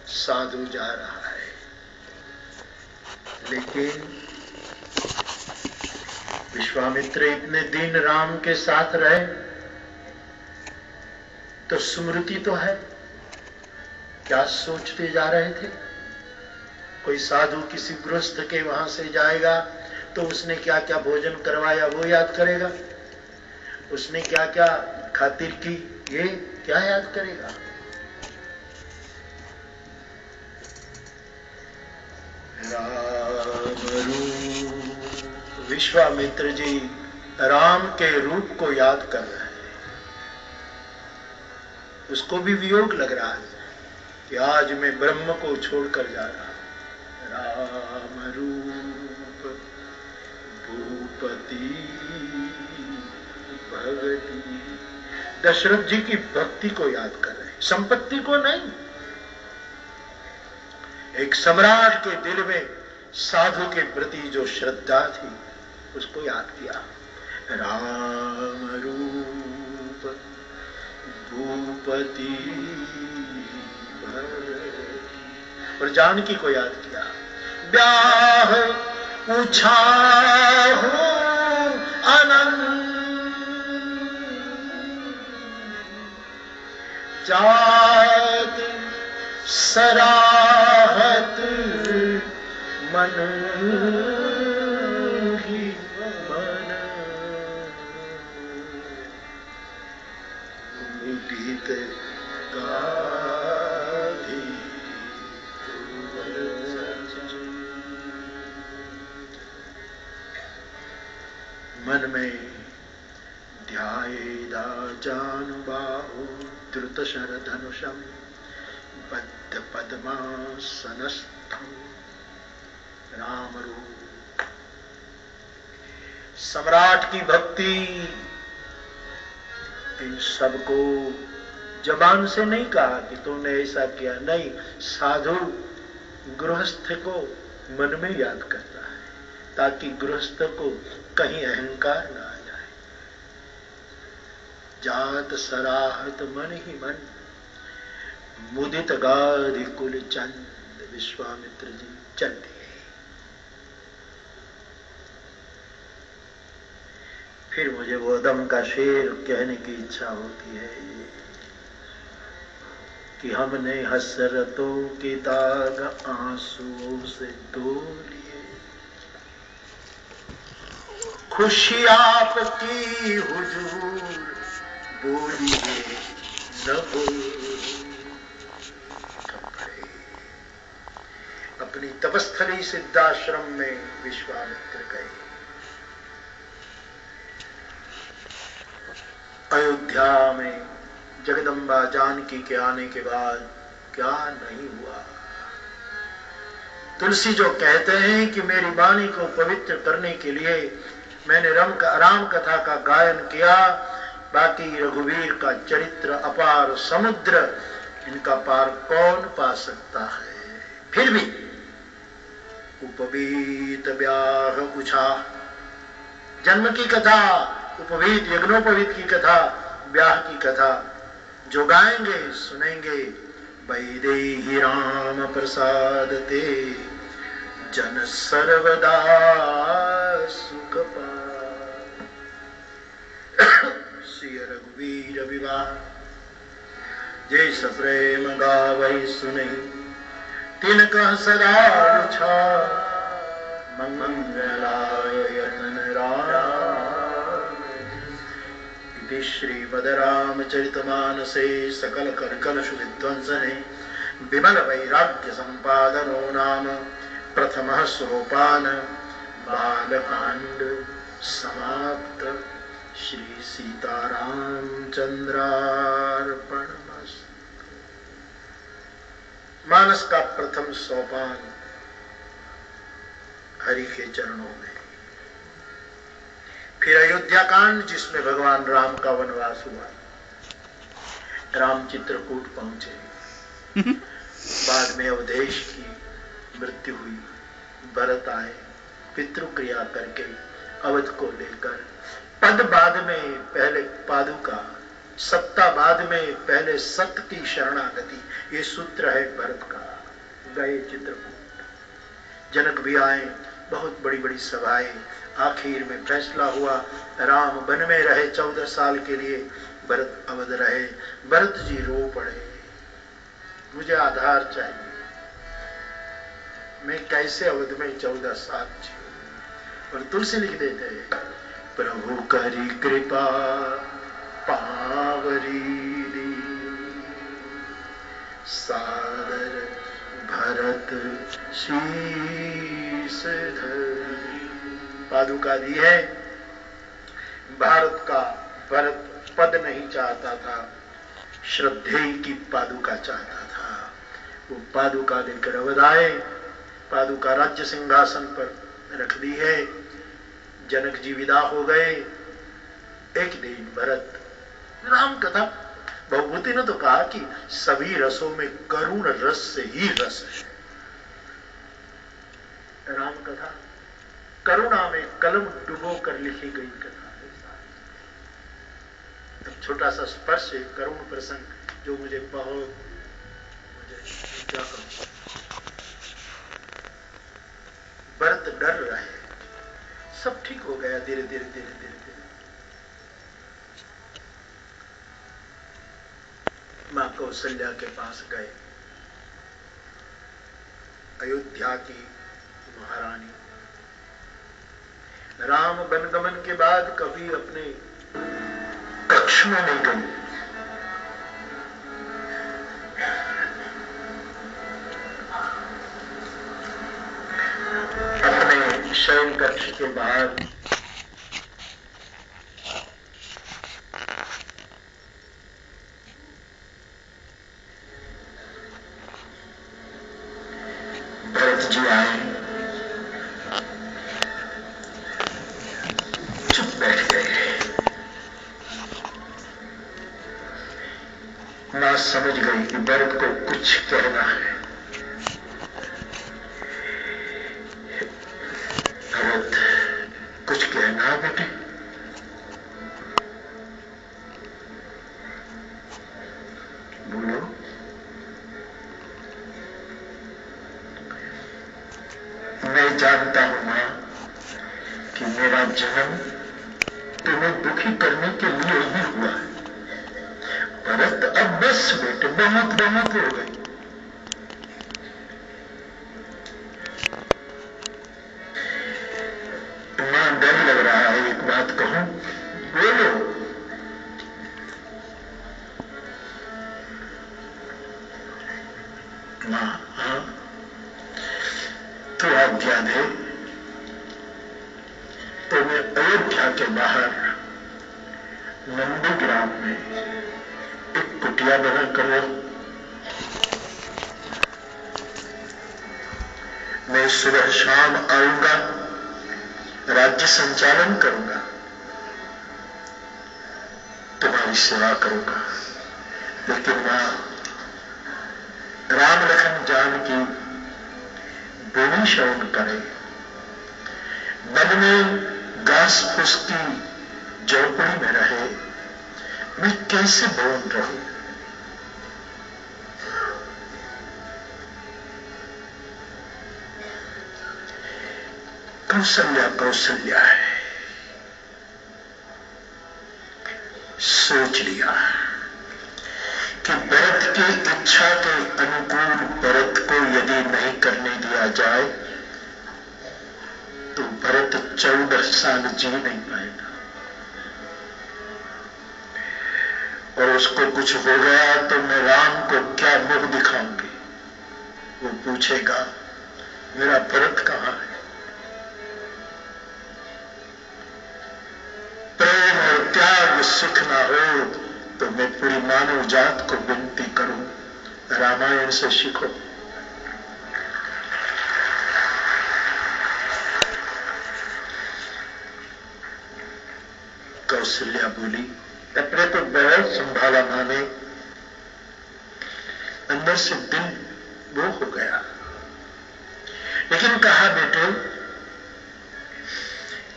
साधु जा रहा है, लेकिन विश्वामित्र इतने दिन राम के साथ रहे तो स्मृति तो है। क्या सोचते जा रहे थे? कोई साधु किसी गृहस्थ के वहां से जाएगा तो उसने क्या क्या भोजन करवाया वो याद करेगा, उसने क्या क्या खातिर की ये क्या याद करेगा। राम रूप, विश्वामित्र जी राम के रूप को याद कर रहे हैं। उसको भी वियोग लग रहा है कि आज मैं ब्रह्म को छोड़कर जा रहा हूं। राम रूप भूपति भगति, दशरथ जी की भक्ति को याद कर रहे हैं, संपत्ति को नहीं। एक सम्राट के दिल में साधु के प्रति जो श्रद्धा थी उसको याद किया। राम रूप भूपति और जानकी को याद किया। ब्याह पूछा अनंत जात सराहत मन ही मन मुदित गाधी मन में ध्यायेदा जानुबाहु द्रुत शर धनुषम बद्ध पद्मासनस्थं। राम रूप, सम्राट की भक्ति इन सबको जबान से नहीं कहा कि तुमने ऐसा किया, नहीं, साधु गृहस्थ को मन में याद करता है ताकि गृहस्थ को कहीं अहंकार ना आ जाए। जात सराहत मन ही मन मुदित गाधि कुल चंद। विश्वामित्र जी चल दिए। फिर मुझे वो दम का शेर कहने की इच्छा होती है कि हमने हसरतों के दाग आंसुओं से धो लिए, खुशी आपकी हुजूर बोलिए न बोलिए। अपनी तपस्थली सिद्धाश्रम में विश्वामित्र गए। अयोध्या में जगदम्बा जानकी के आने के बाद क्या नहीं हुआ। तुलसी जो कहते हैं कि मेरी वाणी को पवित्र करने के लिए मैंने राम कथा का गायन किया, बाकी रघुवीर का चरित्र अपार समुद्र, इनका पार कौन पा सकता है। फिर भी उपवीत ब्याह पूछा, जन्म की कथा, उपवीत यज्ञोपवीत की कथा, ब्याह की कथा जो गाएंगे सुनेंगे। वैदेही राम प्रसाद ते जन सर्वदा सुख पाए। सिय रघुवीर विवाह जय सप्रेम गावै सुनहि, तिनकह सदा छा मंगलाय यतन राम। इति श्रीमद् रामचरितमानसे सकल कलकलुष विध्वंसने विमल वैराग्य संपादनो नाम प्रथमः सोपान। बालकांड समाप्त। श्री सीताराम चंद्रार्पणमस्तु। मानस का प्रथम सोपान हरि के चरणों में। फिर अयोध्या कांड जिसमें भगवान राम का वनवास हुआ, राम चित्रकूट पहुंचे, बाद में अवधेश की मृत्यु हुई, भरत आए, पितृक्रिया करके अवध को लेकर पद बाद में पहले पादुका सत्ता बाद में, पहले सत्य की शरणागति, ये सूत्र है भरत का। गए चित्रकूट, जनक भी आए, बहुत बड़ी बड़ी सभाएं, आखिर में फैसला हुआ, राम वन में रहे 14 साल के लिए, भरत अवध रहे। भरत जी रो पड़े, मुझे आधार चाहिए, मैं कैसे अवध में 14 साल जीऊं। और तुलसी लिख देते हैं, प्रभु करी कृपा पावरी दी, सादर भरत शीस धरी। पादुका दी है। भारत का भरत पद नहीं चाहता था, श्रद्धेय की पादुका चाहता था। वो पादुका देकर अवध आए, पादुका राज्य सिंहासन पर रख दी है। जनक जी विदा हो गए। एक दिन भरत, राम कथा, भगवती ने तो कहा कि सभी रसों में करुण रस से ही रस है। राम कथा करुणा में कलम डुबो कर लिखी गई कथा। छोटा सा स्पर्श, करुण प्रसंग जो मुझे क्या कहूं, भरत डर रहे। सब ठीक हो गया धीरे धीरे धीरे धीरे धीरे। मां कौशल्या के पास गए, अयोध्या की महारानी। राम वनगमन के बाद कभी अपने कक्ष में नहीं गई। अपने शयन कक्ष के बाहर भरत जी आए, चुप बैठ गए। मां समझ गई कि भरत को कुछ कहना है। भरत, कुछ कहना है बेटे? बोलो। मैं जानता हूं मां कि मेरा जन्म तुम्हें दुखी करने के लिए ही हुआ है। भरत, अब बस बेटे, बहुत बहुत हो गई। मां, डर लग रहा है, एक बात कहूं? बोलो। मां, हाँ, तो आज्ञा दे तो मैं अयोध्या के बाहर नंदीग्राम में एक कुटिया बना कर मैं सुबह शाम आऊंगा, राज्य संचालन करूंगा, तुम्हारी सेवा करूंगा। लेकिन मां, राम लखन जानकी दोनों शरण करे, वन में घास फूस की झोपड़ी में रहे, मैं कैसे बोल रहूं? कौशल्या कौशल्या है, सोच लिया कि भरत की इच्छा के अनुकूल भरत को यदि नहीं करने दिया जाए तो भरत 14 साल जी नहीं पाएगा, और उसको कुछ हो गया तो मैं राम को क्या मुख दिखाऊंगी? वो पूछेगा मेरा भरत कहां है? प्रेम और त्याग सुख ना हो तो मैं पूरी मानव जात को विनती करूं, रामायण से सीखो। कौशल्या बोली, अपने को बहुत संभाला मां ने, अंदर से दिल वो हो गया, लेकिन कहा बेटे,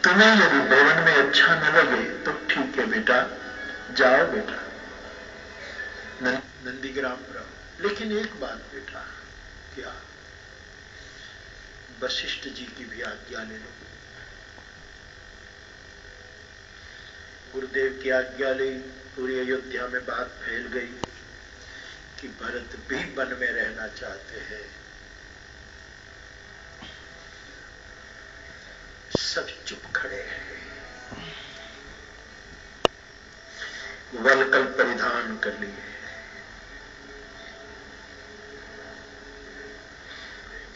तुम्हें यदि भवन में अच्छा न लगे तो ठीक है बेटा, जाओ बेटा, नंदीग्राम रहो। लेकिन एक बात बेटा, क्या? वशिष्ठ जी की भी आज्ञा ले लो। गुरुदेव की आज्ञा ली, पूरी अयोध्या में बात फैल गई कि भरत भी वन में रहना चाहते हैं। सब चुप खड़े हैं। वलकल परिधान कर लिए।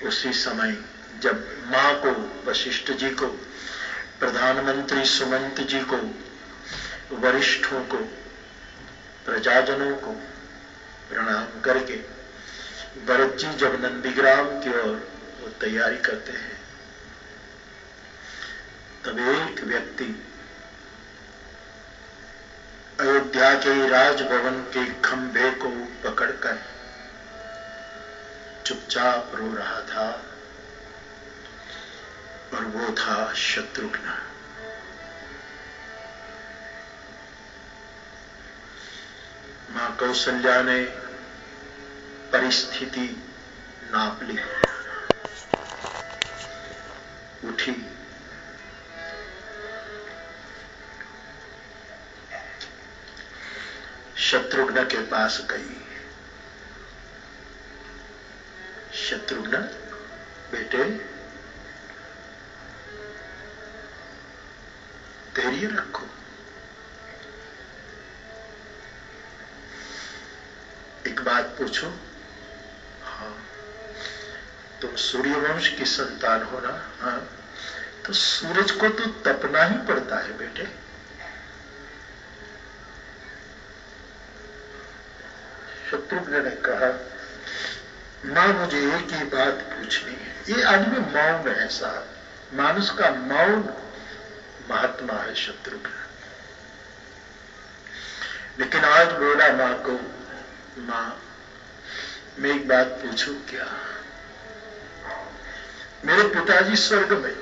उसी समय जब मां को, वशिष्ठ जी को, प्रधानमंत्री सुमंत जी को, वरिष्ठों को, प्रजाजनों को प्रणाम करके भरत जी जब नंदीग्राम की ओर वो तैयारी करते हैं, तब एक व्यक्ति अयोध्या के राजभवन के खंभे को पकड़कर चुपचाप रो रहा था, और वो था शत्रुघ्न। मां कौशल्या ने परिस्थिति नाप ली, उठी, शत्रुघ्न के पास गई। शत्रुघ्न, बेटे, धैर्य रखो। एक बात पूछो? हाँ। तुम सूर्यवंश की संतान हो ना? हाँ। तो सूरज को तो तपना ही पड़ता है बेटे। शत्रुघ्न ने कहा, मां, मुझे एक ही बात पूछनी है। ये आदमी मौन है साहब, मानुष का मौन महात्मा है शत्रुघ्न। लेकिन आज बोला मां को, मां, मैं एक बात पूछूं क्या? मेरे पिताजी स्वर्ग में,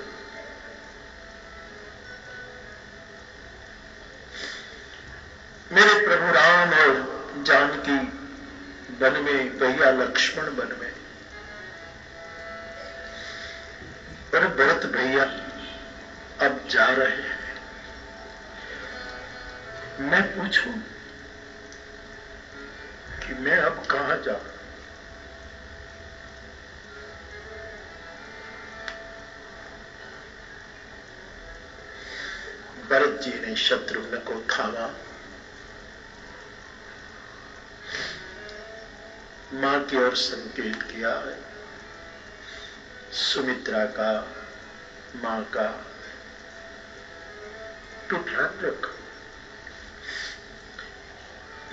मेरे प्रभु राम और जानकी वन में, भैया लक्ष्मण वन में, और भरत भैया अब जा रहे हैं। मैं पूछूं कि मैं अब कहां जाऊं? भरत जी ने शत्रुघ्न को थामा, मां की ओर संकेत किया, सुमित्रा का, मां का, तो ध्यान रख,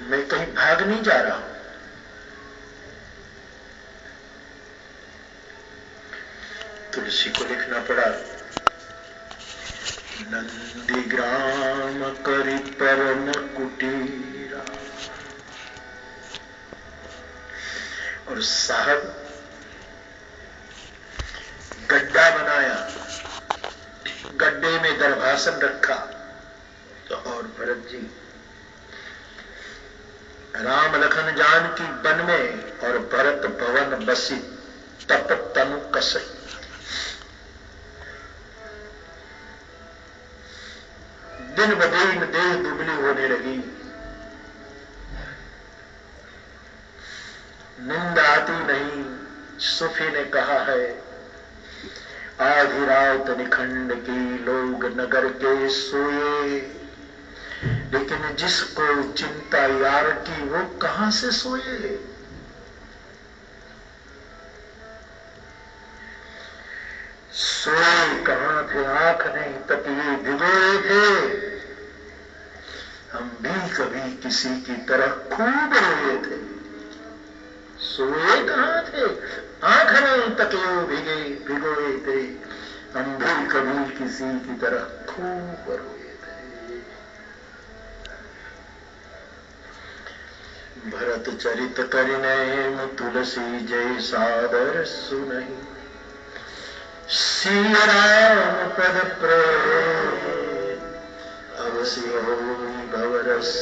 मैं कहीं भाग नहीं जा रहा हूं। तुलसी को लिखना पड़ा, नंदीग्राम करी परम कुटीरा। और साहब गड्ढा बनाया, गड्ढे में दरभासन रखा। तो और भरत जी राम लखन जानकी वन में, और भरत भवन बसी तप तनु कसई। दिन ब दिन देह दुबली होने लगी, नींद आती नहीं। सूफी ने कहा है, आधी रात निखंड की लोग नगर के सोए, लेकिन जिसको चिंता यार की वो कहां से सोए। सोए कहां थे, आंख नहीं तकिए भिगोए थे। हम भी कभी किसी की तरह खूब रोए थे। सोए कहां थे, आंख नहीं तकिए भिगोए थे। हम भी कभी किसी की तरह खूब रोए थे। भरत चरित करिने तुलसी जय सादर सुनहि। सिया पद प्रेम अवश्य होई भवरस